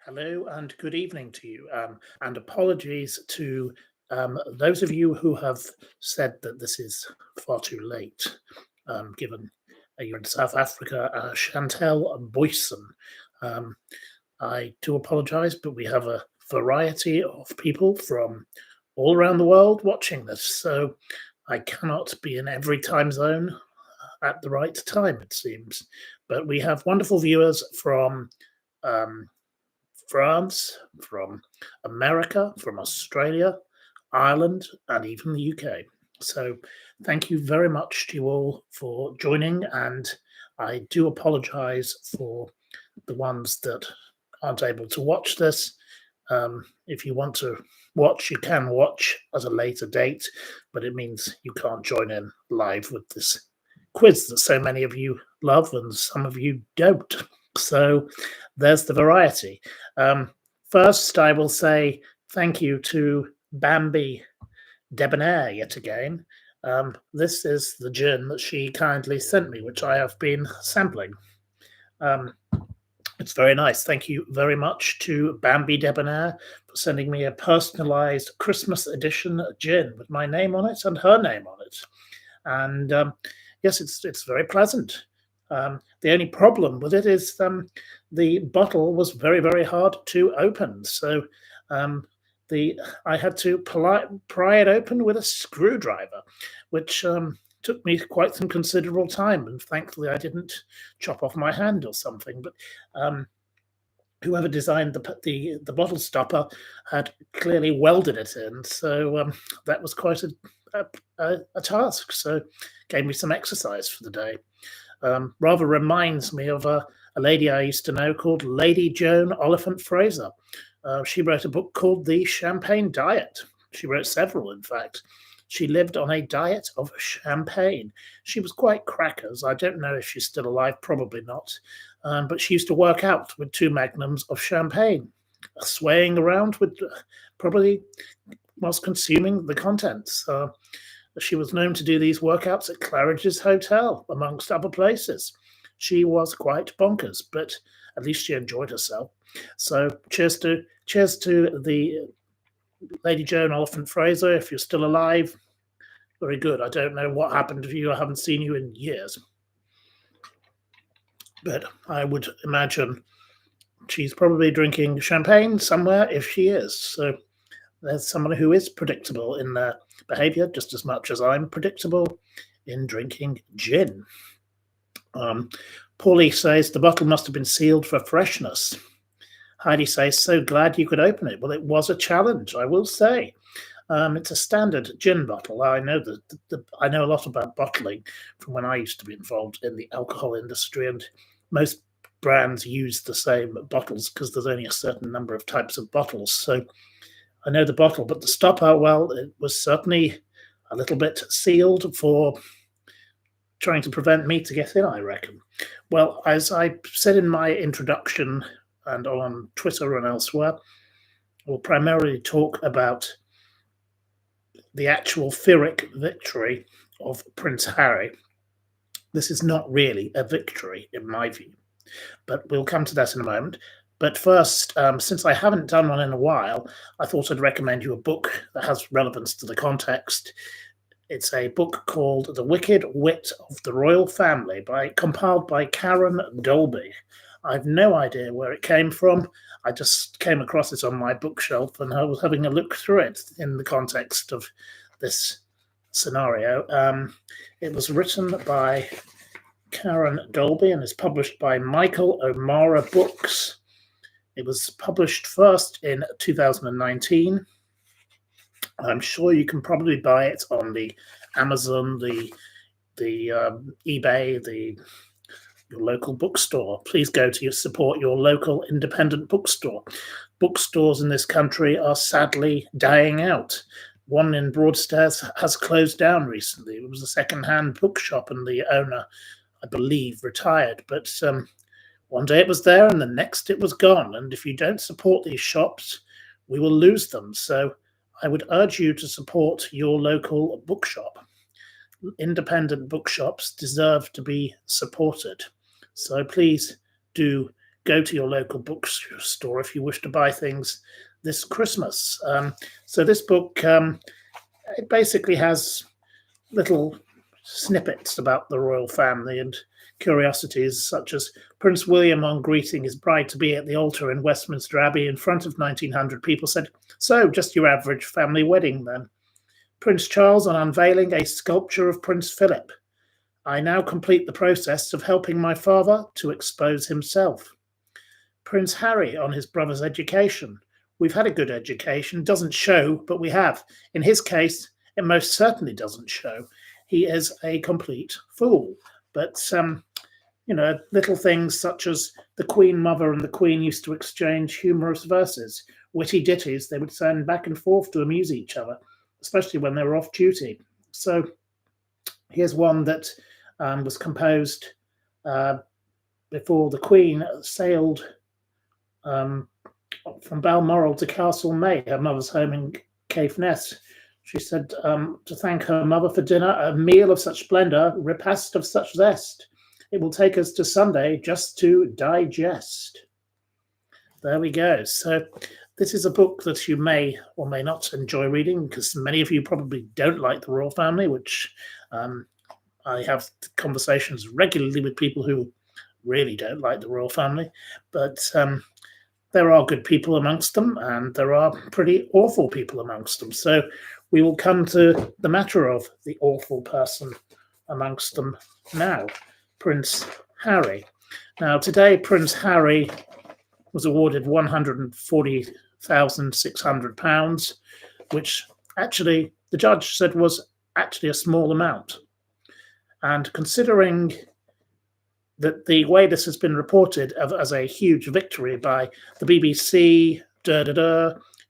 Hello and good evening to you. And apologies to those of you who have said that this is far too late, given you're in South Africa, Chantel Boyson. Um, I do apologize, but we have a variety of people from all around the world watching this, so I cannot be in every time zone at the right time, it seems. But we have wonderful viewers from um, France, from America, from Australia, Ireland, and even the UK. So, thank you very much to you all for joining. And I do apologize for the ones that aren't able to watch this. If you want to watch, you can watch at a later date, but it means you can't join in live with this quiz that so many of you love and some of you don't. So there's the variety. First, I will say thank you to Bambi Debonair yet again. This is the gin that she kindly sent me, which I have been sampling. It's very nice. Thank you very much to Bambi Debonair for sending me a personalized Christmas edition gin with my name on it and her name on it. And yes, it's very pleasant. The only problem with it is the bottle was very, very hard to open. So I had to pry it open with a screwdriver, which took me quite some considerable time. And thankfully, I didn't chop off my hand or something. But whoever designed the bottle stopper had clearly welded it in. So that was quite a task. So gave me some exercise for the day. Rather reminds me of a lady I used to know called Lady Joan Oliphant Fraser. She wrote a book called The Champagne Diet. She wrote several, in fact. She lived on a diet of champagne. She was quite crackers. I don't know if she's still alive, probably not. But she used to work out with 2 magnums of champagne, swaying around with probably whilst consuming the contents. She was known to do these workouts at Claridge's Hotel, amongst other places. She was quite bonkers, but at least she enjoyed herself. So cheers to the Lady Joan Oliphant Fraser. If you're still alive, very good. I don't know what happened to you. I haven't seen you in years. But I would imagine she's probably drinking champagne somewhere if she is. So there's someone who is predictable in their behavior just as much as I'm predictable in drinking gin. Paulie says the bottle must have been sealed for freshness. Heidi says, so glad you could open it. Well, it was a challenge, I will say. It's a standard gin bottle. I know I know a lot about bottling from when I used to be involved in the alcohol industry, and most brands use the same bottles because there's only a certain number of types of bottles. So I know the bottle, but the stopper, well, it was certainly a little bit sealed for trying to prevent me to get in, I reckon. Well, as I said in my introduction and on Twitter and elsewhere, we'll primarily talk about the actual Pyrrhic victory of Prince Harry. This is not really a victory, in my view, but we'll come to that in a moment. But first, since I haven't done one in a while, I thought I'd recommend you a book that has relevance to the context. It's a book called The Wicked Wit of the Royal Family, compiled by Karen Dolby. I've no idea where it came from. I just came across it on my bookshelf and I was having a look through it in the context of this scenario. It was written by Karen Dolby and is published by Michael O'Mara Books. It was published first in 2019. I'm sure you can probably buy it on the Amazon, the eBay, your local bookstore. Please go to support your local independent bookstore. Bookstores in this country are sadly dying out. One in Broadstairs has closed down recently. It was a second-hand bookshop, and the owner, I believe, retired. But one day it was there, and the next it was gone. And if you don't support these shops, we will lose them. So I would urge you to support your local bookshop. Independent bookshops deserve to be supported. So please do go to your local bookstore if you wish to buy things this Christmas. So this book, it basically has little snippets about the royal family and curiosities such as Prince William, on greeting his bride-to-be at the altar in Westminster Abbey in front of 1,900 people, said, "So, just your average family wedding then." Prince Charles, on unveiling a sculpture of Prince Philip, "I now complete the process of helping my father to expose himself." Prince Harry, on his brother's education, "We've had a good education, doesn't show, but we have. In his case, it most certainly doesn't show. He is a complete fool." But, little things such as the Queen Mother and the Queen used to exchange humorous verses, witty ditties they would send back and forth to amuse each other, especially when they were off duty. So here's one that was composed before the Queen sailed from Balmoral to Castlemaine, her mother's home in Caithness. She said to thank her mother for dinner, "A meal of such splendour, repast of such zest. It will take us to Sunday just to digest." There we go. So this is a book that you may or may not enjoy reading, because many of you probably don't like the royal family, which I have conversations regularly with people who really don't like the royal family. But there are good people amongst them, and there are pretty awful people amongst them. So we will come to the matter of the awful person amongst them now, Prince Harry. Now, today, Prince Harry was awarded £140,600, which actually the judge said was actually a small amount. And considering that the way this has been reported as a huge victory by the BBC,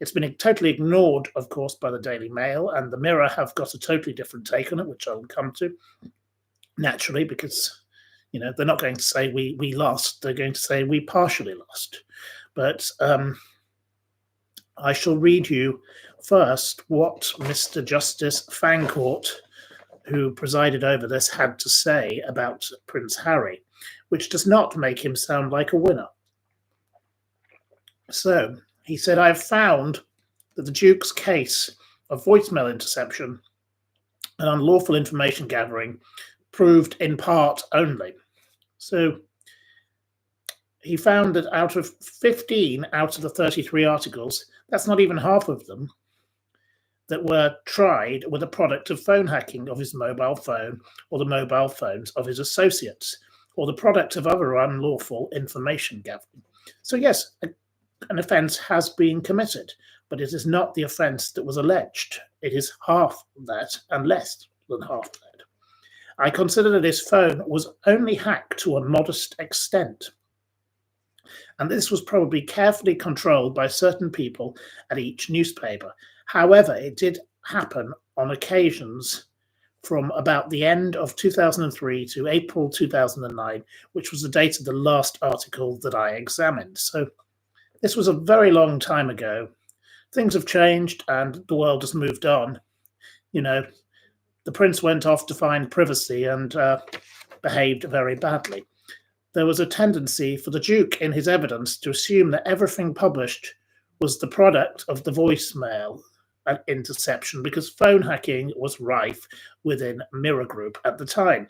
it's been totally ignored, of course, by the Daily Mail, and the Mirror have got a totally different take on it, which I'll come to, naturally, because they're not going to say we lost, they're going to say we partially lost. But I shall read you first what Mr. Justice Fancourt, who presided over this, had to say about Prince Harry, which does not make him sound like a winner. So, he said, "I have found that the Duke's case of voicemail interception and unlawful information gathering proved in part only." So he found that out of 15 out of the 33 articles, that's not even half of them, that were tried were the product of phone hacking of his mobile phone or the mobile phones of his associates, or the product of other unlawful information gathering. So yes, an offence has been committed, but it is not the offence that was alleged. It is half that and less than half that. I consider that his phone was only hacked to a modest extent, and this was probably carefully controlled by certain people at each newspaper. However, it did happen on occasions from about the end of 2003 to April 2009, which was the date of the last article that I examined. So this was a very long time ago. Things have changed and the world has moved on. The prince went off to find privacy and behaved very badly. There was a tendency for the Duke in his evidence to assume that everything published was the product of the voicemail interception, because phone hacking was rife within Mirror Group at the time.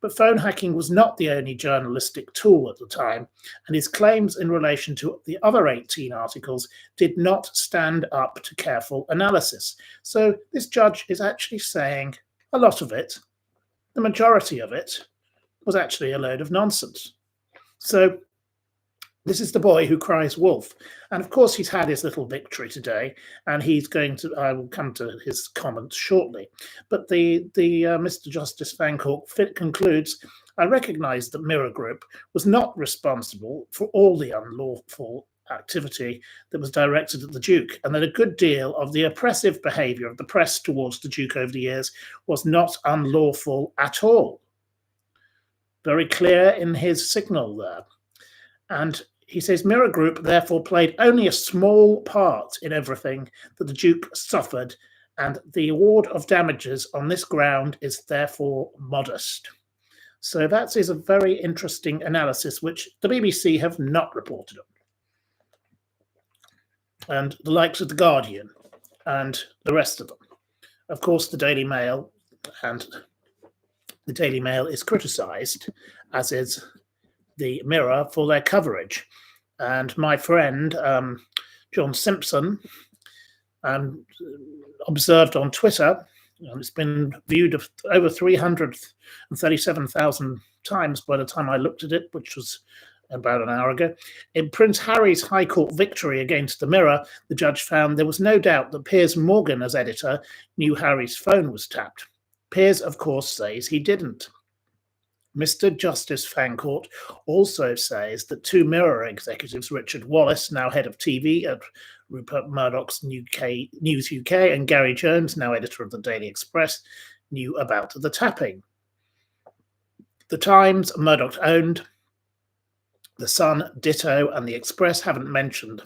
But phone hacking was not the only journalistic tool at the time, and his claims in relation to the other 18 articles did not stand up to careful analysis. So this judge is actually saying a lot of it, the majority of it, was actually a load of nonsense. So this is the boy who cries wolf. And of course, he's had his little victory today, and I will come to his comments shortly. But the Mr. Justice Fancourt concludes, "I recognise that Mirror Group was not responsible for all the unlawful activity that was directed at the Duke, and that a good deal of the oppressive behaviour of the press towards the Duke over the years was not unlawful at all." Very clear in his signal there. And he says, "Mirror Group therefore played only a small part in everything that the Duke suffered, and the award of damages on this ground is therefore modest." So that is a very interesting analysis, which the BBC have not reported on, and the likes of The Guardian and the rest of them. Of course, the Daily Mail is criticised, as is the Mirror, for their coverage. And my friend John Simpson observed on Twitter, and it's been viewed over 337,000 times by the time I looked at it, which was about an hour ago. In Prince Harry's High Court victory against the Mirror, the judge found there was no doubt that Piers Morgan, as editor, knew Harry's phone was tapped. Piers, of course, says he didn't. Mr. Justice Fancourt also says that two Mirror executives, Richard Wallace, now head of TV at Rupert Murdoch's News UK, and Gary Jones, now editor of the Daily Express, knew about the tapping. The Times, Murdoch owned, the Sun, ditto, and the Express haven't mentioned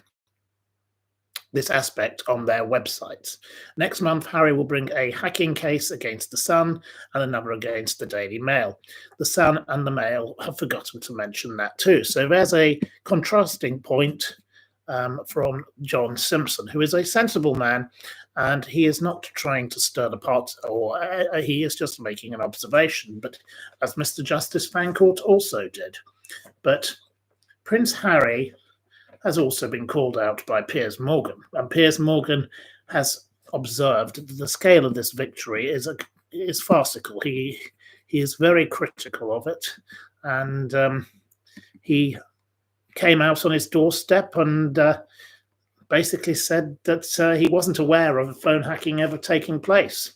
this aspect on their websites. Next month, Harry will bring a hacking case against the Sun and another against the Daily Mail. The Sun and the Mail have forgotten to mention that too. So there's a contrasting point from John Simpson, who is a sensible man, and he is not trying to stir the pot, or he is just making an observation, but as Mr. Justice Fancourt also did. But Prince Harry has also been called out by Piers Morgan, and Piers Morgan has observed that the scale of this victory is farcical. He is very critical of it, and he came out on his doorstep and basically said that he wasn't aware of phone hacking ever taking place.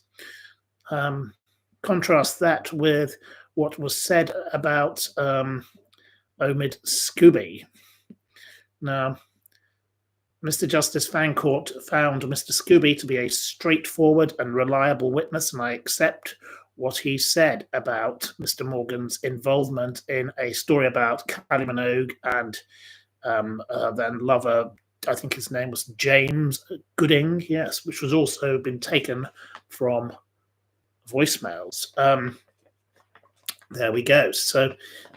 Contrast that with what was said about Omid Scooby. Now, Mr. Justice Fancourt found Mr. Scooby to be a straightforward and reliable witness, and I accept what he said about Mr. Morgan's involvement in a story about Kylie Minogue and then lover, I think his name was James Gooding, yes, which was also been taken from voicemails. There we go. So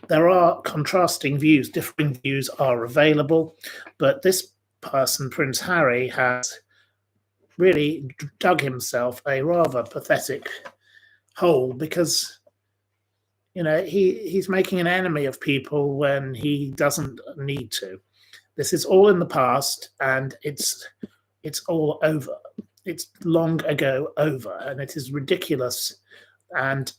there are contrasting views, differing views are available, but this person, Prince Harry, has really dug himself a rather pathetic hole, because he's making an enemy of people when he doesn't need to. This is all in the past, and it's all over. It's long ago over, and it is ridiculous. And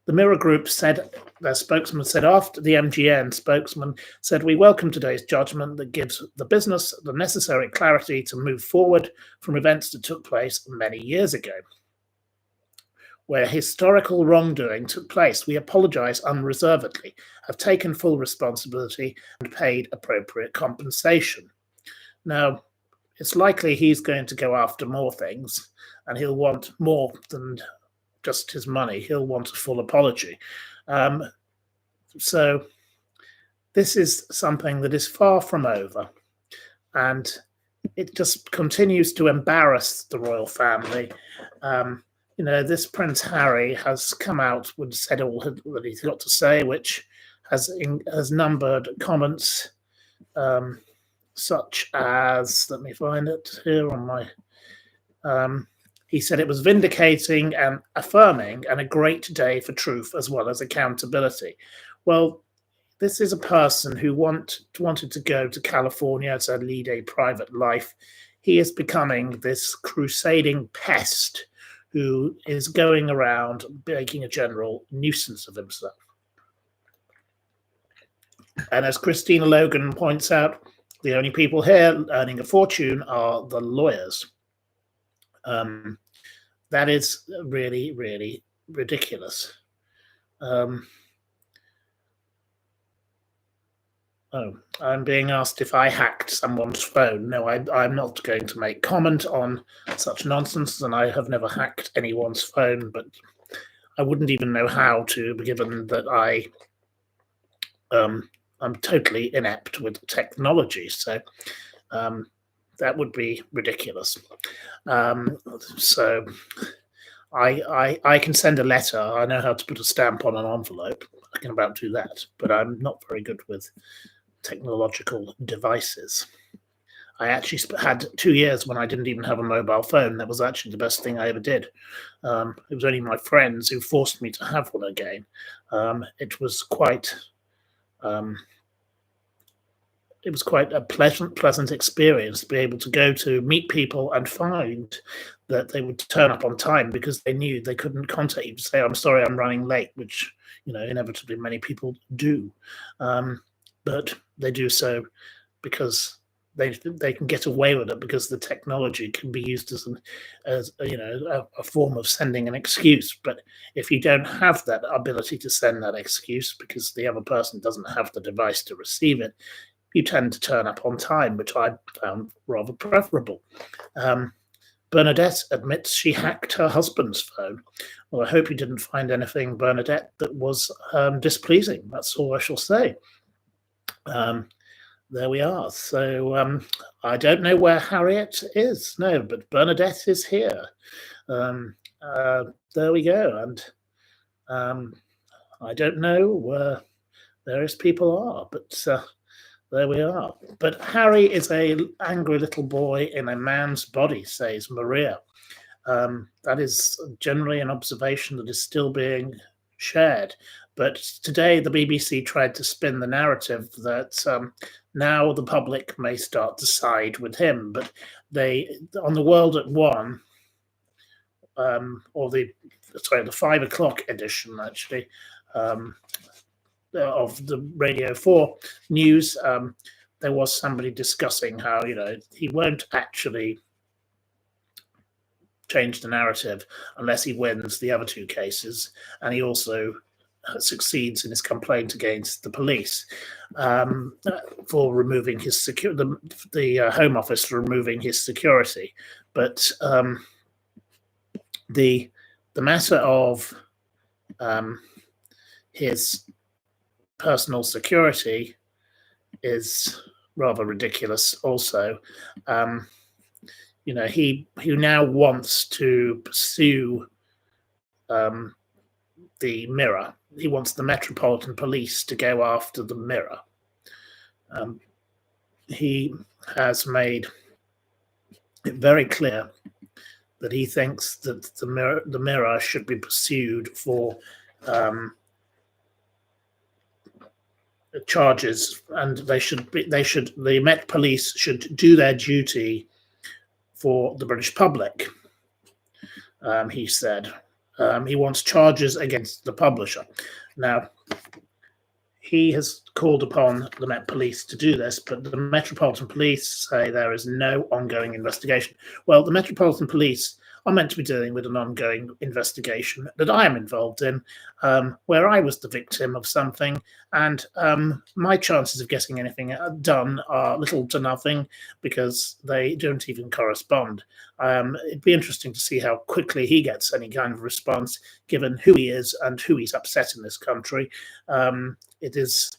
the Mirror Group said, their spokesman said, after the MGN spokesman said, "We welcome today's judgment that gives the business the necessary clarity to move forward from events that took place many years ago. Where historical wrongdoing took place, we apologise unreservedly, have taken full responsibility and paid appropriate compensation." Now, it's likely he's going to go after more things, and he'll want more than just his money. He'll want a full apology. So this is something that is far from over, and it just continues to embarrass the royal family. This Prince Harry has come out and said all that he's got to say, which has numbered comments such as, let me find it here on my... he said it was vindicating and affirming and a great day for truth as well as accountability. Well, this is a person who wanted to go to California to lead a private life. He is becoming this crusading pest who is going around making a general nuisance of himself. And as Christina Logan points out, the only people here earning a fortune are the lawyers. That is really, really ridiculous. I'm being asked if I hacked someone's phone. No, I'm not going to make comment on such nonsense, and I have never hacked anyone's phone, but I wouldn't even know how to, given that I'm totally inept with technology. So that would be ridiculous. So I can send a letter. I know how to put a stamp on an envelope. I can about do that, but I'm not very good with technological devices. I actually had 2 years when I didn't even have a mobile phone. That was actually the best thing I ever did. It was only my friends who forced me to have one again. It was quite a pleasant experience to be able to go to meet people and find that they would turn up on time because they knew they couldn't contact you to say, "I'm sorry, I'm running late," which inevitably many people do, but they do so because they can get away with it because the technology can be used as a form of sending an excuse. But if you don't have that ability to send that excuse because the other person doesn't have the device to receive it, you tend to turn up on time, which I found rather preferable. Bernadette admits she hacked her husband's phone. Well, I hope you didn't find anything, Bernadette, that was displeasing. That's all I shall say. There we are. So I don't know where Harriet is. No, but Bernadette is here. There we go. And I don't know where various people are, but there we are. But Harry is an angry little boy in a man's body, says Maria. That is generally an observation that is still being shared. But today the BBC tried to spin the narrative that now the public may start to side with him. But on the World at One, or the 5 o'clock edition, actually, of the Radio 4 news, there was somebody discussing how, he won't actually change the narrative unless he wins the other two cases, and he also succeeds in his complaint against the police for removing his the Home Office for removing his security. But the matter of his personal security is rather ridiculous also. He now wants to pursue the Mirror. He wants the Metropolitan Police to go after the Mirror. He has made it very clear that he thinks that the Mirror should be pursued for charges, and the Met Police should do their duty for the British public. He said he wants charges against the publisher. Now, he has called upon the Met Police to do this, but the Metropolitan Police say there is no ongoing investigation. Well, the Metropolitan Police are meant to be dealing with an ongoing investigation that I am involved in, where I was the victim of something, and my chances of getting anything done are little to nothing because they don't even correspond. It'd be interesting to see how quickly he gets any kind of response, given who he is and who he's upset in this country. It is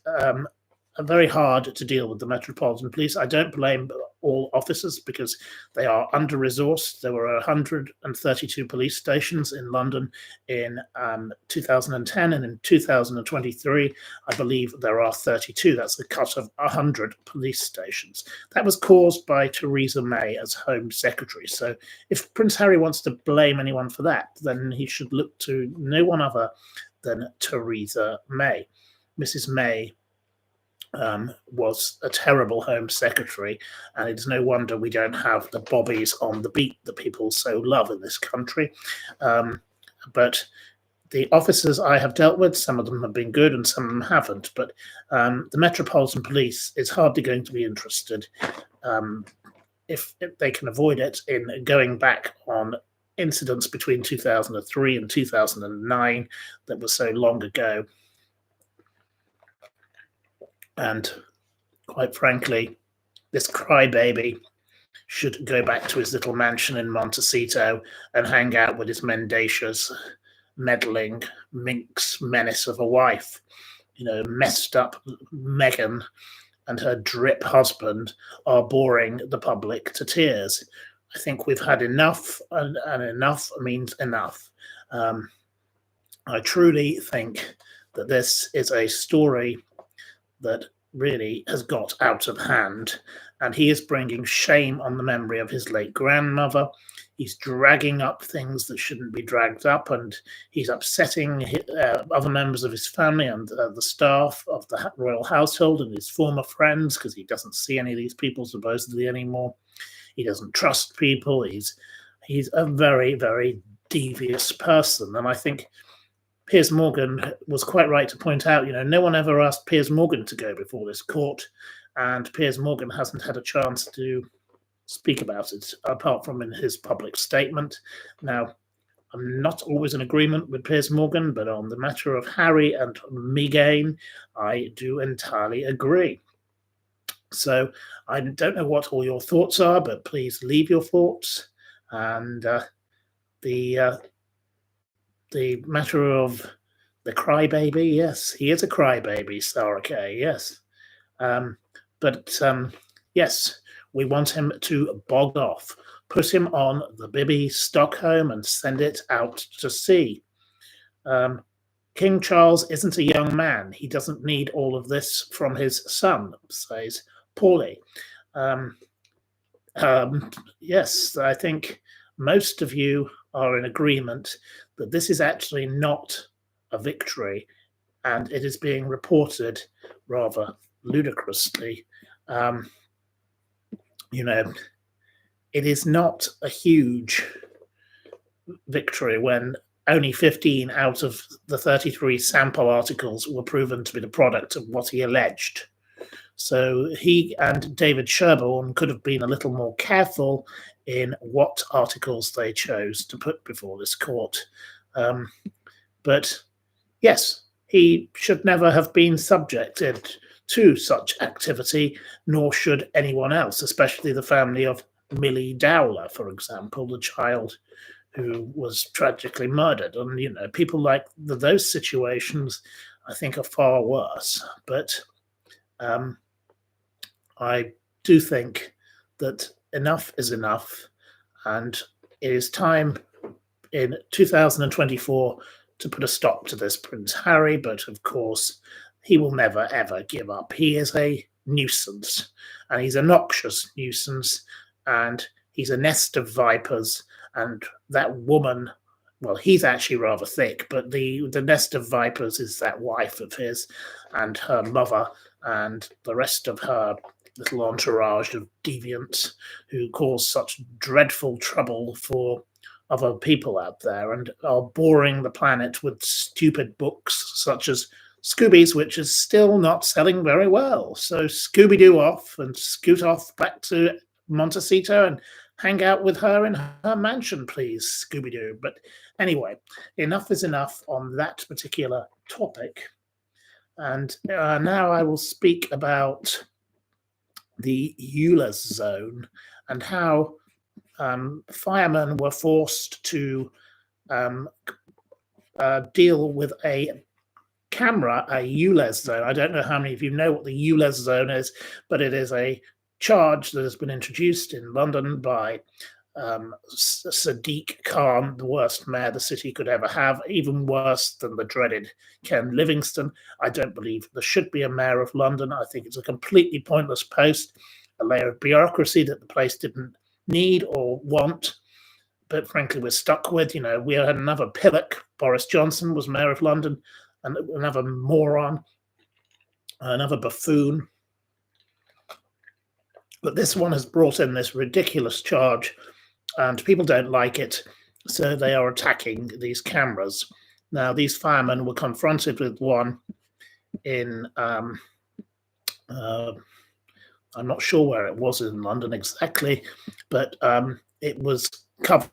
very hard to deal with the Metropolitan Police. I don't blame all officers because they are under-resourced. There were 132 police stations in London in 2010, and in 2023, I believe there are 32. That's a cut of 100 police stations. That was caused by Theresa May as Home Secretary. So if Prince Harry wants to blame anyone for that, then he should look to no one other than Theresa May. Mrs. May was a terrible Home Secretary, and it's no wonder we don't have the bobbies on the beat that people so love in this country. But the officers I have dealt with, some of them have been good and some of them haven't, but the Metropolitan Police is hardly going to be interested, if they can avoid it, in going back on incidents between 2003 and 2009 that were so long ago. And quite frankly, this crybaby should go back to his little mansion in Montecito and hang out with his mendacious, meddling, minx menace of a wife. Messed up Meghan and her drip husband are boring the public to tears. I think we've had enough, and enough means enough. I truly think that this is a story that really has got out of hand, and he is bringing shame on the memory of his late grandmother. He's dragging up things that shouldn't be dragged up, and he's upsetting other members of his family and the staff of the royal household and his former friends, because he doesn't see any of these people supposedly anymore. He doesn't trust people. He's a very, very devious person, and I think Piers Morgan was quite right to point out, no one ever asked Piers Morgan to go before this court, and Piers Morgan hasn't had a chance to speak about it, apart from in his public statement. Now, I'm not always in agreement with Piers Morgan, but on the matter of Harry and Meghan, I do entirely agree. So I don't know what all your thoughts are, but please leave your thoughts. And the matter of the crybaby, yes, he is a crybaby, Sarah Kay, yes. Yes, we want him to bog off, put him on the Bibby Stockholm and send it out to sea. King Charles isn't a young man. He doesn't need all of this from his son, says Paulie. Yes, I think most of you are in agreement that this is actually not a victory, and it is being reported rather ludicrously. It is not a huge victory when only 15 out of the 33 sample articles were proven to be the product of what he alleged. So he and David Sherborne could have been a little more careful in what articles they chose to put before this court. But yes, he should never have been subjected to such activity, nor should anyone else, especially the family of Millie Dowler, for example, the child who was tragically murdered. And, people like those situations, I think, are far worse. But I do think that enough is enough, and it is time in 2024 to put a stop to this Prince Harry. But of course, he will never, ever give up. He is a nuisance, and he's a noxious nuisance, and he's a nest of vipers. And that woman, well, he's actually rather thick, but the nest of vipers is that wife of his and her mother and the rest of her little entourage of deviants who cause such dreadful trouble for other people out there and are boring the planet with stupid books such as Scooby's, which is still not selling very well. So Scooby-Doo off and scoot off back to Montecito and hang out with her in her mansion, please, Scooby-Doo. But anyway, enough is enough on that particular topic. And now I will speak about the ULEZ zone and how firemen were forced to deal with a camera, a ULEZ zone. I don't know how many of you know what the ULEZ zone is, but it is a charge that has been introduced in London by Sadiq Khan, the worst mayor the city could ever have, even worse than the dreaded Ken Livingstone. I don't believe there should be a mayor of London. I think it's a completely pointless post, a layer of bureaucracy that the place didn't need or want. But frankly, we're stuck with. We had another Pyrrhic. Boris Johnson was mayor of London, and another moron, another buffoon. But this one has brought in this ridiculous charge, and people don't like it, so they are attacking these cameras. Now, these firemen were confronted with one in, I'm not sure where it was in London exactly, but it was covered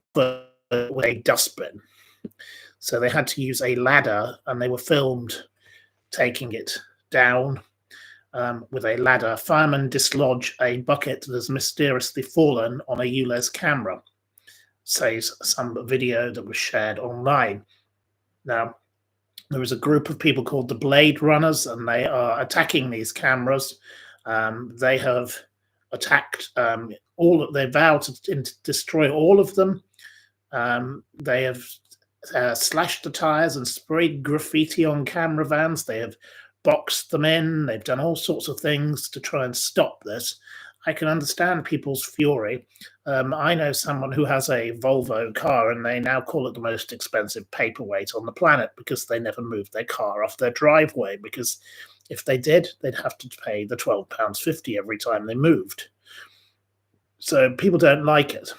with a dustbin. So they had to use a ladder, and they were filmed taking it down with a ladder. Firemen dislodge a bucket that has mysteriously fallen on a ULEZ camera, says some video that was shared online. Now, there is a group of people called the Blade Runners, and they are attacking these cameras. They have attacked they vowed to destroy all of them. They have slashed the tires and sprayed graffiti on camera vans. They have boxed them in. They've done all sorts of things to try and stop this. I can understand people's fury. I know someone who has a Volvo car, and they now call it the most expensive paperweight on the planet because they never moved their car off their driveway, because if they did, they'd have to pay the £12.50 every time they moved. So people don't like it.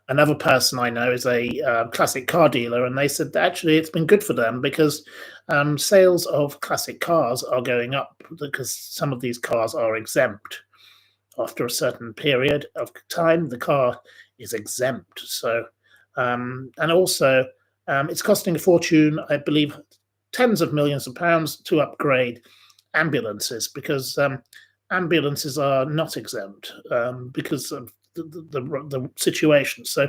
Another person I know is a classic car dealer, and they said that actually it's been good for them because sales of classic cars are going up because some of these cars are exempt. After a certain period of time, the car is exempt. So, and also it's costing a fortune, I believe, tens of millions of pounds to upgrade ambulances, because ambulances are not exempt because of the situation. So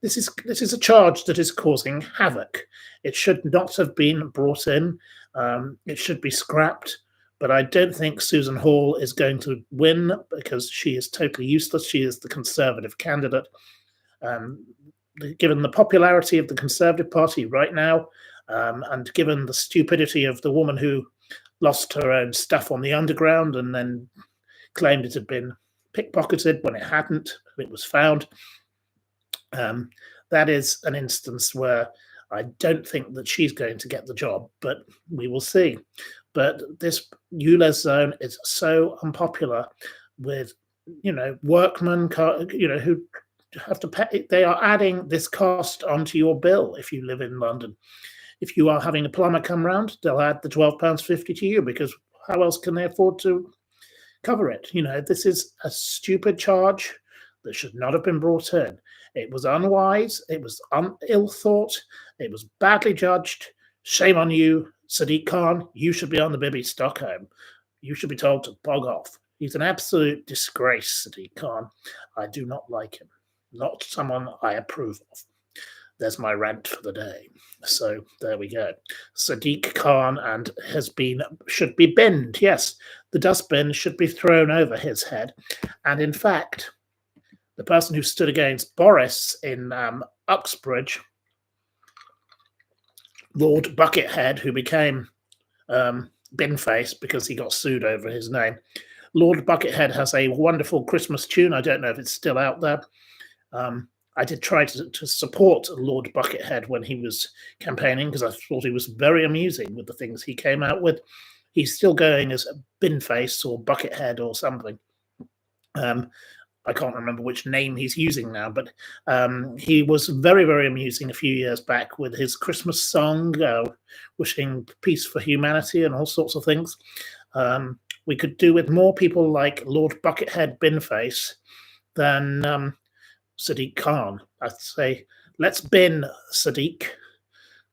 this is a charge that is causing havoc. It should not have been brought in. It should be scrapped. But I don't think Susan Hall is going to win because she is totally useless. She is the Conservative candidate. Given the popularity of the Conservative Party right now, and given the stupidity of the woman who lost her own stuff on the underground and then claimed it had been pickpocketed when it hadn't, it was found. That is an instance where I don't think that she's going to get the job, but we will see. But this ULEZ zone is so unpopular with, workmen, who have to pay. They are adding this cost onto your bill if you live in London. If you are having a plumber come round, they'll add the £12.50 to you, because how else can they afford to cover it? This is a stupid charge that should not have been brought in. It was unwise. It was ill thought. It was badly judged. Shame on you, Sadiq Khan. You should be on the Bibi Stockholm. You should be told to bog off. He's an absolute disgrace, Sadiq Khan. I do not like him. Not someone I approve of. There's my rant for the day. So there we go. Sadiq Khan should be binned. Yes, the dustbin should be thrown over his head. And in fact, the person who stood against Boris in Uxbridge, Lord Buckethead, who became Binface because he got sued over his name. Lord Buckethead has a wonderful Christmas tune. I don't know if it's still out there. I did try to support Lord Buckethead when he was campaigning because I thought he was very amusing with the things he came out with. He's still going as Binface or Buckethead or something. I can't remember which name he's using now, but he was very, very amusing a few years back with his Christmas song, wishing peace for humanity and all sorts of things. We could do with more people like Lord Buckethead Binface than Sadiq Khan. I'd say, let's bin Sadiq.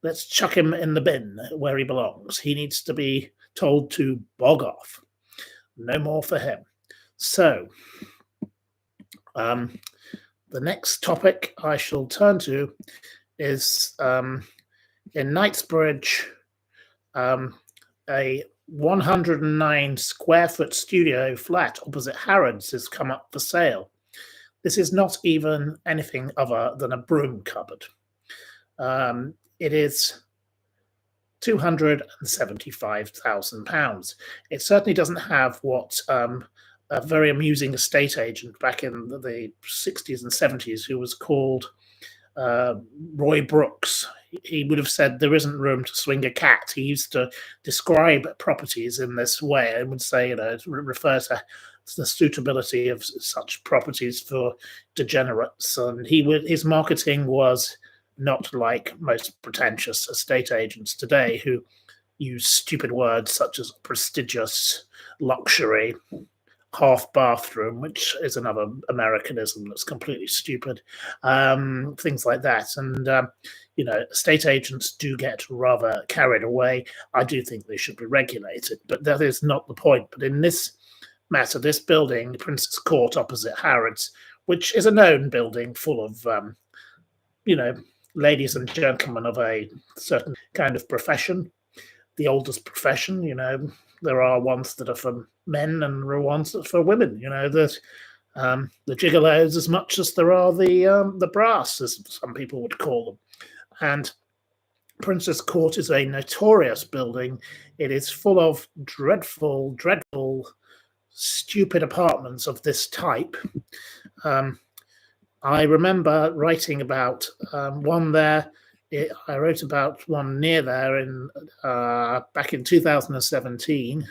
Let's chuck him in the bin where he belongs. He needs to be told to bog off. No more for him. So, the next topic I shall turn to is in Knightsbridge, a 109 square foot studio flat opposite Harrods has come up for sale. This is not even anything other than a broom cupboard. It is £275,000. It certainly doesn't have what a very amusing estate agent back in the 60s and 70s who was called Roy Brooks. He would have said there isn't room to swing a cat. He used to describe properties in this way and would say, refer to the suitability of such properties for degenerates. And his marketing was not like most pretentious estate agents today who use stupid words such as prestigious, luxury, half bathroom, which is another Americanism that's completely stupid, things like that. And, estate agents do get rather carried away. I do think they should be regulated, but that is not the point. But in this matter, this building, Prince's Court opposite Harrods, which is a known building full of, ladies and gentlemen of a certain kind of profession, the oldest profession, there are ones that are for men and there are ones that are for women. The gigolos as much as there are the brass, as some people would call them. And Princess Court is a notorious building. It is full of dreadful, stupid apartments of this type. I remember writing about one there. I wrote about one near there back in 2017.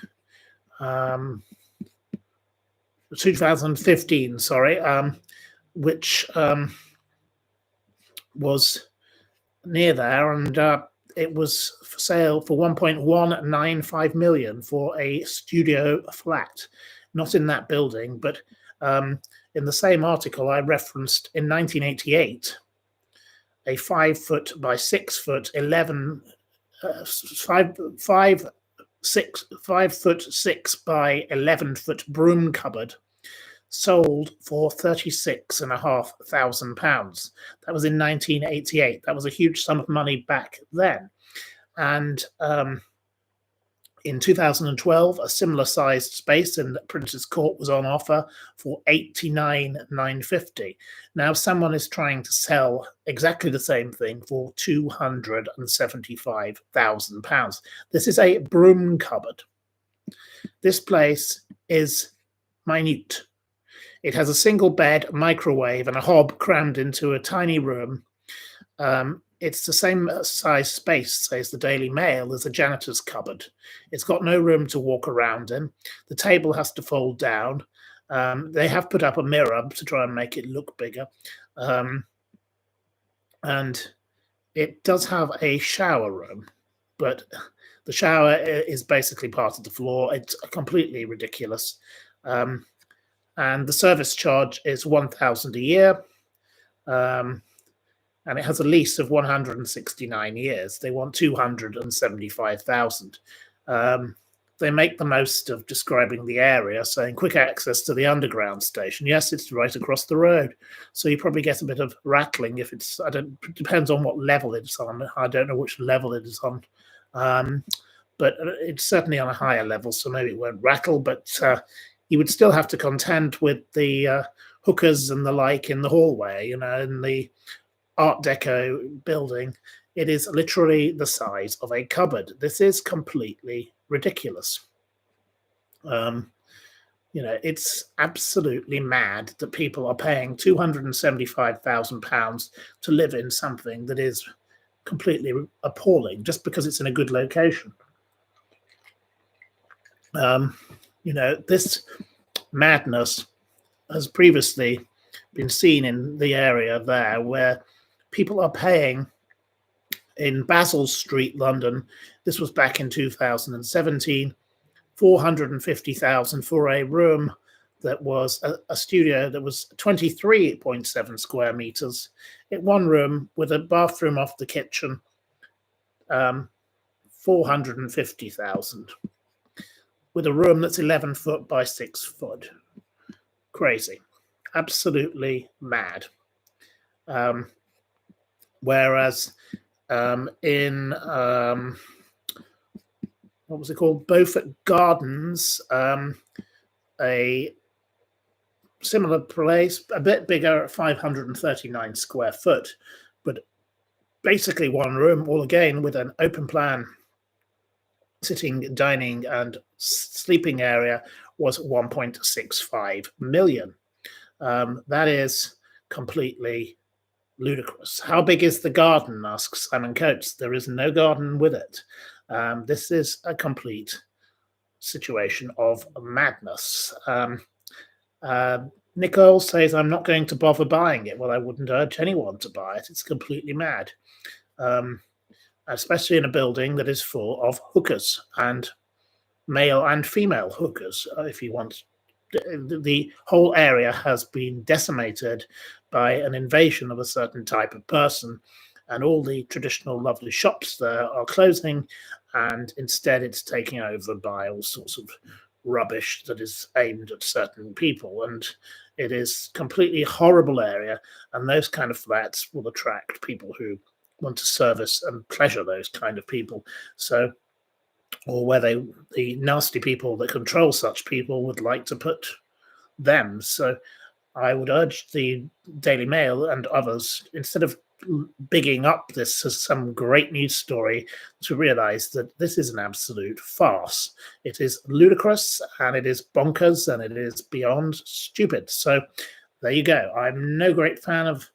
2015, sorry, which was near there, and it was for sale for 1.195 million for a studio flat. Not in that building, but in the same article I referenced in 1988, a 5 foot by 6 foot 11 5 foot 6 by 11 foot broom cupboard sold for £36,500. That was in 1988. That was a huge sum of money back then. And in 2012, a similar sized space in Prince's Court was on offer for £89,950. Now someone is trying to sell exactly the same thing for £275,000. This is a broom cupboard. This place is minute. It has a single bed, microwave, and a hob crammed into a tiny room. It's the same size space, says the Daily Mail, as a janitor's cupboard. It's got no room to walk around in. The table has to fold down. They have put up a mirror to try and make it look bigger. And it does have a shower room, but the shower is basically part of the floor. It's completely ridiculous. And the service charge is £1,000 a year. And it has a lease of 169 years. They want 275,000. They make the most of describing the area, saying quick access to the underground station. Yes, it's right across the road, so you probably get a bit of rattling if it's. It depends on what level it's on. I don't know which level it is on, but it's certainly on a higher level, so maybe it won't rattle. But you would still have to contend with the hookers and the like in the hallway, in the Art Deco building. It is literally the size of a cupboard. This is completely ridiculous. It's absolutely mad that people are paying £275,000 to live in something that is completely appalling just because it's in a good location. This madness has previously been seen in the area there where people are paying in Basil Street, London. This was back in 2017, £450,000 for a room that was a studio that was 23.7 square meters. In one room with a bathroom off the kitchen, £450,000. With a room that's 11 foot by 6 foot. Crazy. Absolutely mad. Whereas in what was it called? Beaufort Gardens, a similar place, a bit bigger, 539 square foot, but basically one room, all again with an open plan sitting, dining, and sleeping area, was 1.65 million. That is completely ludicrous. How big is the garden? Asks Simon Coates. There is no garden with it. This is a complete situation of madness. Nicole says, I'm not going to bother buying it. Well, I wouldn't urge anyone to buy it. It's completely mad. Especially in a building that is full of hookers, and male and female hookers, if you want. The whole area has been decimated by an invasion of a certain type of person, and all the traditional lovely shops there are closing, and instead it's taken over by all sorts of rubbish that is aimed at certain people, and it is completely horrible area, and those kind of flats will attract people who want to service and pleasure those kind of people. So or where the nasty people that control such people would like to put them. So I would urge the Daily Mail and others, instead of bigging up this as some great news story, to realize that this is an absolute farce. It is ludicrous, and it is bonkers, and it is beyond stupid. So there you go. I'm no great fan of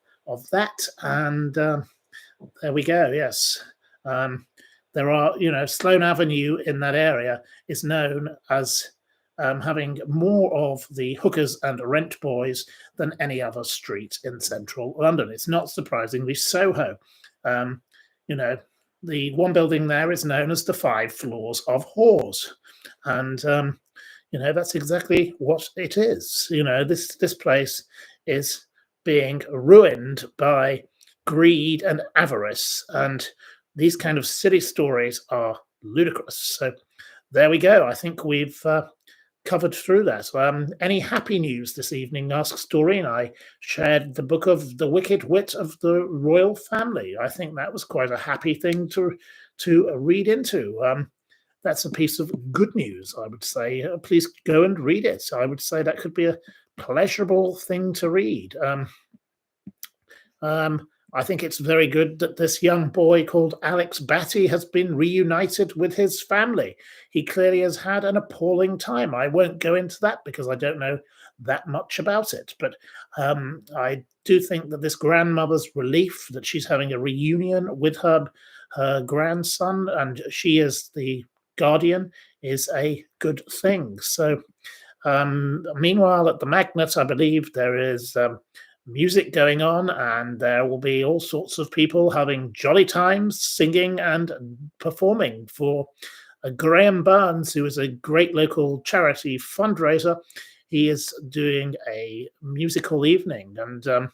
that, and there we go. Yes. There are, Sloane Avenue in that area is known as having more of the hookers and rent boys than any other street in central London. It's not surprisingly Soho. You know, the one building there is known as the 5 floors of whores. And, that's exactly what it is. This place is being ruined by greed and avarice. And these kind of silly stories are ludicrous. So there we go. I think we've covered through that. Any happy news this evening? Asks Doreen. I shared the book of The Wicked Wit of the Royal Family. I think that was quite a happy thing to read into. That's a piece of good news, I would say. Please go and read it. I would say that could be a pleasurable thing to read. I think it's very good that this young boy called Alex Batty has been reunited with his family. He clearly has had an appalling time. I won't go into that because I don't know that much about it. But I do think that this grandmother's relief that she's having a reunion with her grandson, and she is the guardian, is a good thing. So meanwhile, at the Magnet, I believe there is music going on, and there will be all sorts of people having jolly times singing and performing for Graham Burns, who is a great local charity fundraiser. He is doing a musical evening, and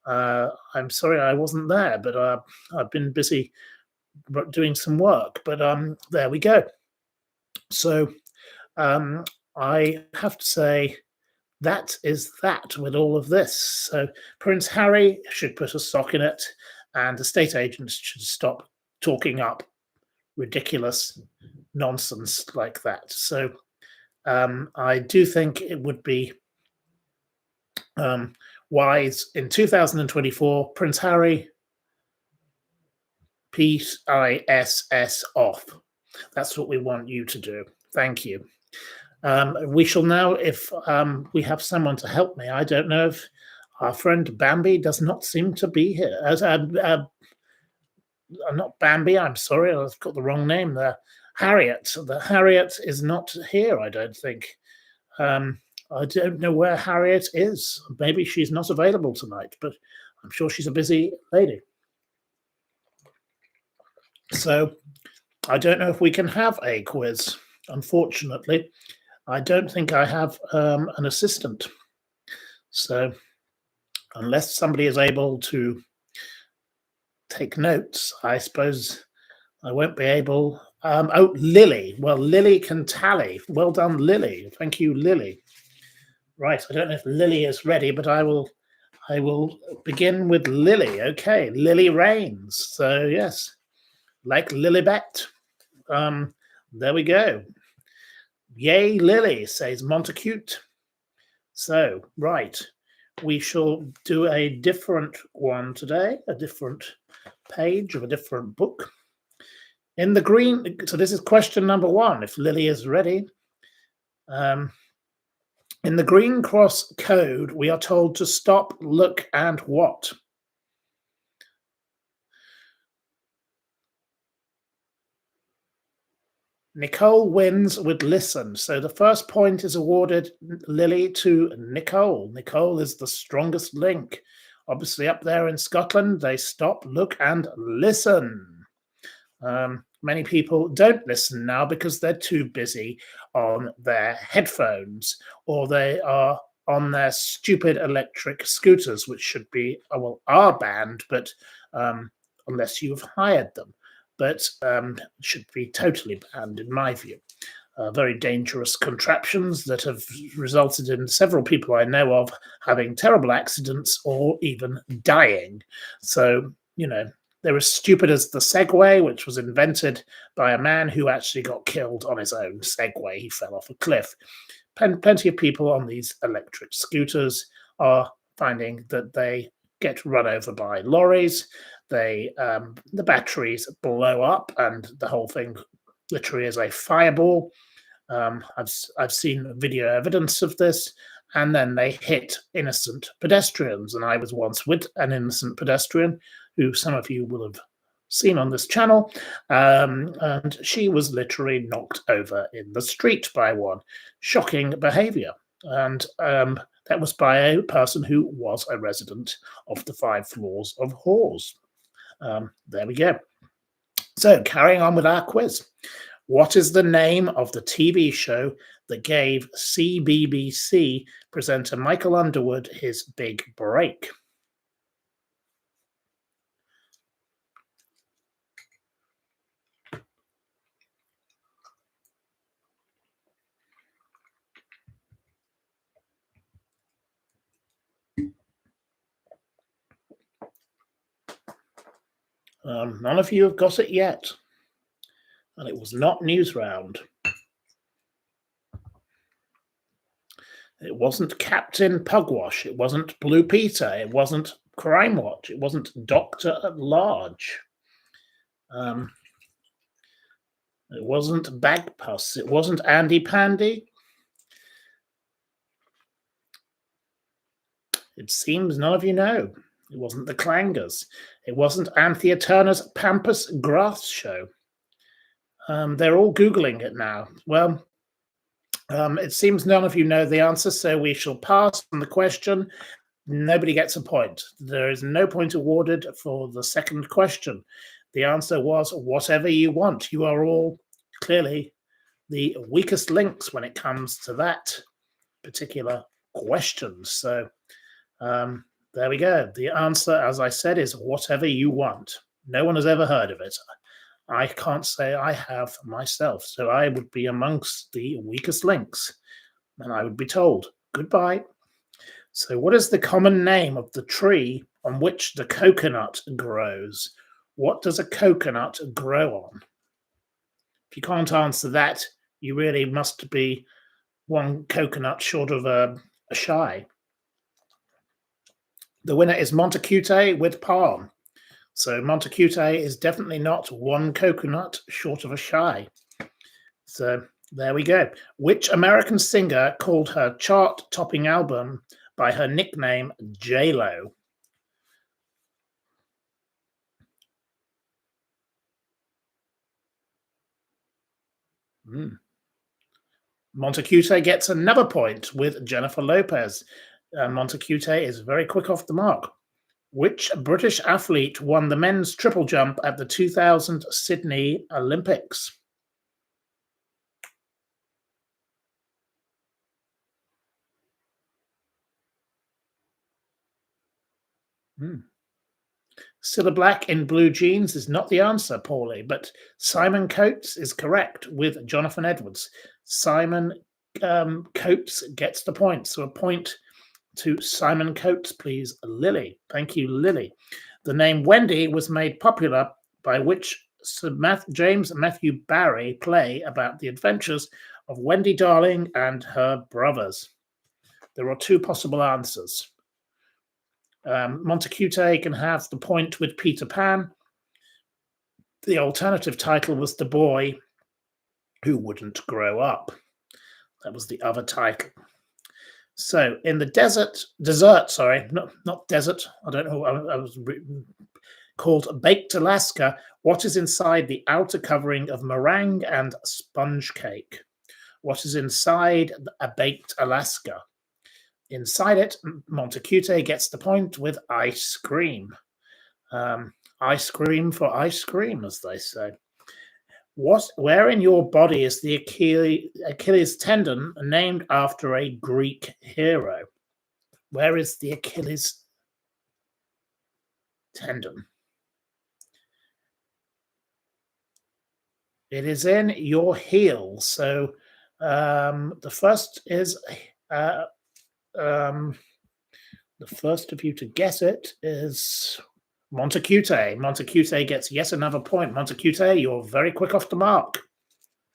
I'm sorry I wasn't there, but I've been busy doing some work, but there we go. So I have to say, that is that with all of this. So Prince Harry should put a sock in it, and estate agents should stop talking up ridiculous nonsense like that. So I do think it would be wise in 2024, Prince Harry, PISS off. That's what we want you to do. Thank you. We shall now, if we have someone to help me, I don't know if our friend Bambi does not seem to be here. Not Bambi, I'm sorry, I've got the wrong name there. Harriet. The Harriet is not here, I don't think. I don't know where Harriet is. Maybe she's not available tonight, but I'm sure she's a busy lady. So I don't know if we can have a quiz, unfortunately. I don't think I have an assistant. So unless somebody is able to take notes, I suppose I won't be able. Oh, Lily. Well, Lily can tally. Well done, Lily. Thank you, Lily. Right. I don't know if Lily is ready, but I will begin with Lily. Okay. Lily reigns. So yes, like Lilibet. There we go. Yay, Lily, says Montacute. So, right, we shall do a different one today, a different page of a different book. In the green, so this is question number 1, if Lily is ready. In the Green Cross Code, we are told to stop, look, and what? Nicole wins with listen. So the first point is awarded, Lily, to Nicole. Nicole is the strongest link. Obviously, up there in Scotland, they stop, look, and listen. Many people don't listen now because they're too busy on their headphones, or they are on their stupid electric scooters, which should be, are banned, but unless you've hired them. But should be totally banned, in my view. Very dangerous contraptions that have resulted in several people I know of having terrible accidents or even dying. So, They're as stupid as the Segway, which was invented by a man who actually got killed on his own Segway. He fell off a cliff. Plenty of people on these electric scooters are finding that they get run over by lorries. The batteries blow up, and the whole thing literally is a fireball. I've seen video evidence of this, and then they hit innocent pedestrians. And I was once with an innocent pedestrian, who some of you will have seen on this channel, and she was literally knocked over in the street by one. Shocking behaviour, and that was by a person who was a resident of the 5 floors of Hawes. There we go. So, carrying on with our quiz. What is the name of the TV show that gave CBBC presenter Michael Underwood his big break? None of you have got it yet. And it was not Newsround. It wasn't Captain Pugwash. It wasn't Blue Peter. It wasn't Crime Watch. It wasn't Doctor at Large. It wasn't Bagpuss. It wasn't Andy Pandy. It seems none of you know. It wasn't the Clangers. It wasn't Anthea Turner's Pampas Grass Show. They're all Googling it now. Well, it seems none of you know the answer, so we shall pass on the question. Nobody gets a point. There is no point awarded for the second question. The answer was whatever you want. You are all clearly the weakest links when it comes to that particular question. So there we go. The answer, as I said, is whatever you want. No one has ever heard of it. I can't say I have myself, so I would be amongst the weakest links, and I would be told goodbye. So what is the common name of the tree on which the coconut grows? What does a coconut grow on? If you can't answer that, you really must be one coconut short of a shy. The winner is Montacute with palm. So Montacute is definitely not one coconut short of a shy. So there we go. Which American singer called her chart-topping album by her nickname J-Lo? Montacute gets another point with Jennifer Lopez. Montacute is very quick off the mark. Which British athlete won the men's triple jump at the 2000 Sydney Olympics? Cilla Black in blue jeans is not the answer, Paulie, but Simon Coates is correct with Jonathan Edwards. Simon Coates gets the point, so a point to Simon Coates, please, Lily. Thank you, Lily. The name Wendy was made popular by which Sir James Matthew Barrie play about the adventures of Wendy Darling and her brothers? There are 2 possible answers. Montacute can have the point with Peter Pan. The alternative title was The Boy Who Wouldn't Grow Up. That was the other title. So in the desert, not desert. I don't know. I was called Baked Alaska. What is inside the outer covering of meringue and sponge cake? What is inside a baked Alaska? Inside it, Montacute gets the point with ice cream. Ice cream for ice cream, as they say. Where in your body is the Achilles tendon named after a Greek hero? Where is the Achilles tendon? It is in your heel. So the first is the first of you to guess it is Montecute. Montecute gets yet another point. Montecute, you're very quick off the mark.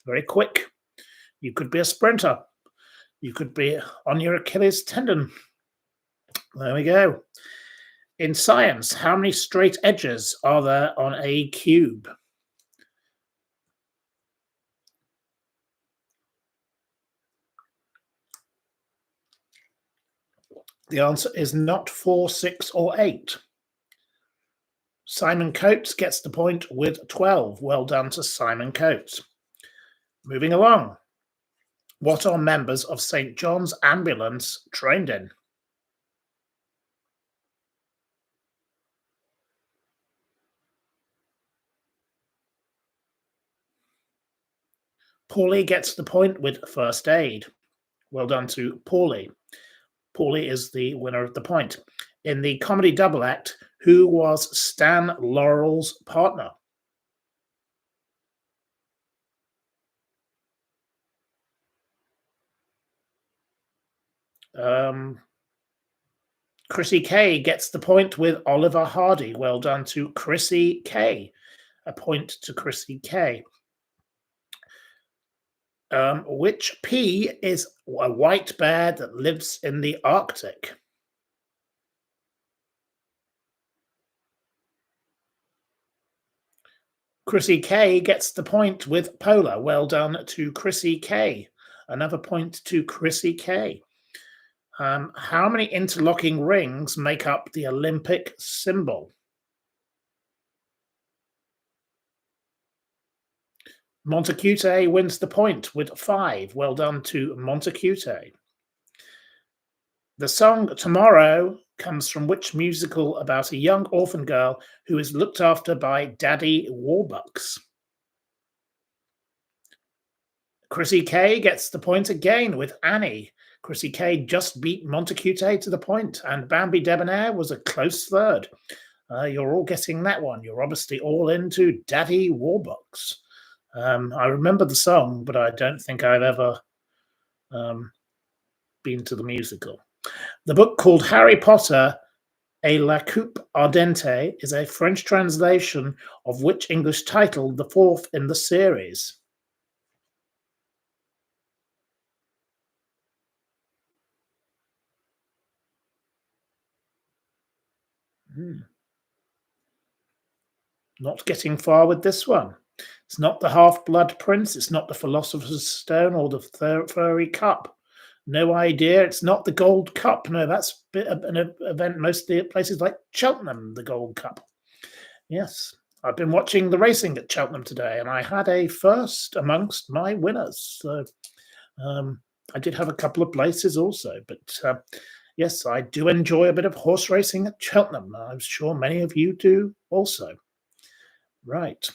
Very quick. You could be a sprinter. You could be on your Achilles tendon. There we go. In science, how many straight edges are there on a cube? The answer is not 4, 6, or 8. Simon Coates gets the point with 12. Well done to Simon Coates. Moving along. What are members of St. John's Ambulance trained in? Paulie gets the point with first aid. Well done to Paulie. Paulie is the winner of the point. In the comedy double act, who was Stan Laurel's partner? Chrissy K gets the point with Oliver Hardy. Well done to Chrissy K. A point to Chrissy K. Which P is a white bear that lives in the Arctic? Chrissy K gets the point with Polar. Well done to Chrissy K. Another point to Chrissy K. How many interlocking rings make up the Olympic symbol? Montecute wins the point with 5. Well done to Montecute. The song Tomorrow comes from which musical about a young orphan girl who is looked after by Daddy Warbucks? Chrissy K gets the point again with Annie. Chrissy K just beat Montecute to the point, and Bambi Debonair was a close third. You're all getting that one. You're obviously all into Daddy Warbucks. I remember the song, but I don't think I've ever been to the musical. The book called Harry Potter, A La Coupe Ardente is a French translation of which English title, the fourth in the series? Not getting far with this one. It's not the Half-Blood Prince. It's not the Philosopher's Stone or the Furry Cup. No idea. It's not the Gold Cup. No, that's an event mostly at places like Cheltenham, the Gold Cup. Yes, I've been watching the racing at Cheltenham today, and I had a first amongst my winners. So I did have a couple of places also, but yes, I do enjoy a bit of horse racing at Cheltenham. I'm sure many of you do also. Right.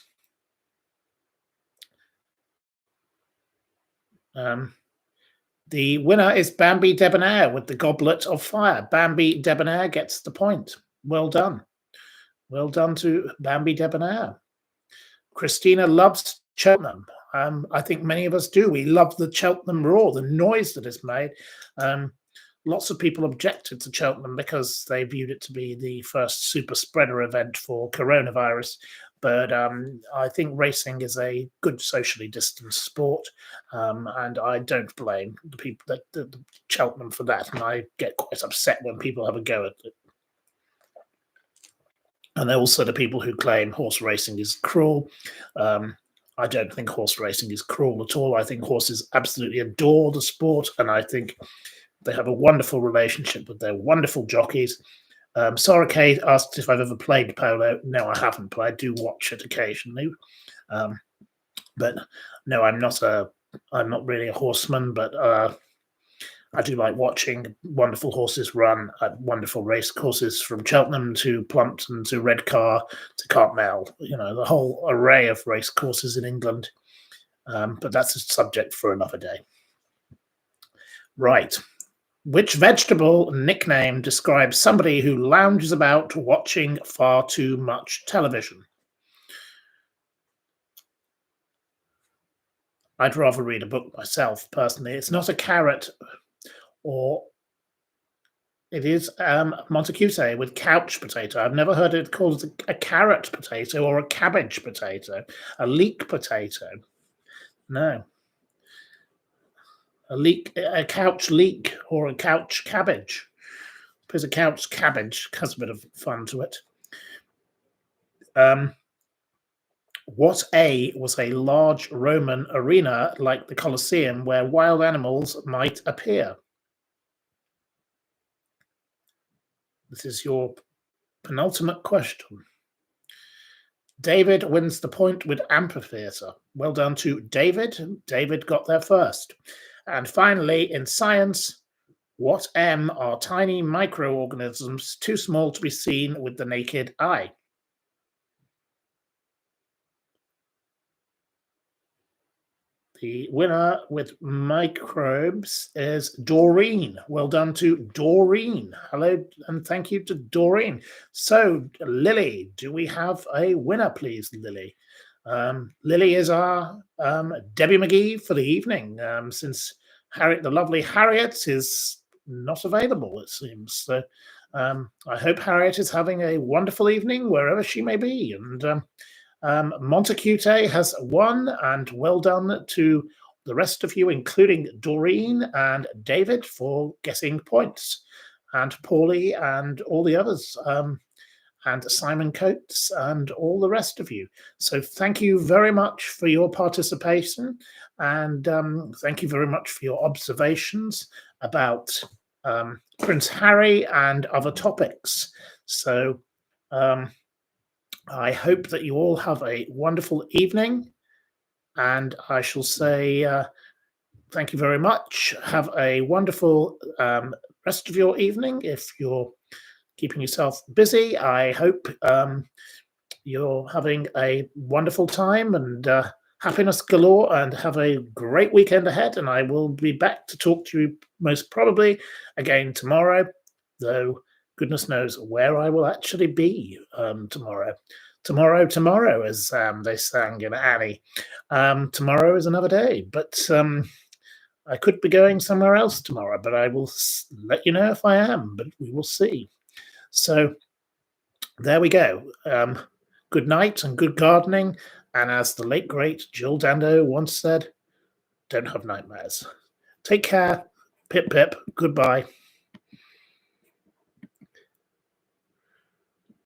The winner is Bambi Debonair with the Goblet of Fire. Bambi Debonair gets the point. Well done. Well done to Bambi Debonair. Christina loves Cheltenham. I think many of us do. We love the Cheltenham roar, the noise that is made. Lots of people objected to Cheltenham because they viewed it to be the first super spreader event for coronavirus. But I think racing is a good socially distanced sport, and I don't blame the people that Cheltenham for that. And I get quite upset when people have a go at it. And also the people who claim horse racing is cruel. I don't think horse racing is cruel at all. I think horses absolutely adore the sport, and I think they have a wonderful relationship with their wonderful jockeys. Sarah Kay asked if I've ever played polo. No, I haven't, but I do watch it occasionally. But no, I'm not really a horseman, but I do like watching wonderful horses run at wonderful race courses from Cheltenham to Plumpton to Redcar to Cartmel. You know, the whole array of race courses in England. But that's a subject for another day. Right. Which vegetable nickname describes somebody who lounges about watching far too much television? I'd rather read a book myself, personally. It's not a carrot, or It is Montacute with couch potato. I've never heard it called a carrot potato or a cabbage potato, a leek potato. No. A couch leek or a couch cabbage. Because a couch cabbage has a bit of fun to it. What was a large Roman arena like the Colosseum where wild animals might appear? This is your penultimate question. David wins the point with amphitheatre. Well done to David. David got there first. And finally, in science, what M are tiny microorganisms too small to be seen with the naked eye? The winner with microbes is Doreen. Well done to Doreen. Hello, and thank you to Doreen. So, Lily, do we have a winner, please, Lily? Lily is our Debbie McGee for the evening, since the lovely Harriet is not available, it seems. So I hope Harriet is having a wonderful evening wherever she may be. And Montacute has won, and well done to the rest of you, including Doreen and David, for getting points, and Paulie and all the others, and Simon Coates and all the rest of you. So thank you very much for your participation, and thank you very much for your observations about Prince Harry and other topics. So I hope that you all have a wonderful evening, and I shall say thank you very much. Have a wonderful rest of your evening. If you're keeping yourself busy, I hope you're having a wonderful time and happiness galore, and have a great weekend ahead. And I will be back to talk to you most probably again tomorrow, though goodness knows where I will actually be tomorrow. Tomorrow, as they sang in Annie. Tomorrow is another day, but I could be going somewhere else tomorrow, but I will let you know if I am, but we will see. So there we go. Good night and good gardening. And as the late, great Jill Dando once said, don't have nightmares. Take care. Pip, pip. Goodbye.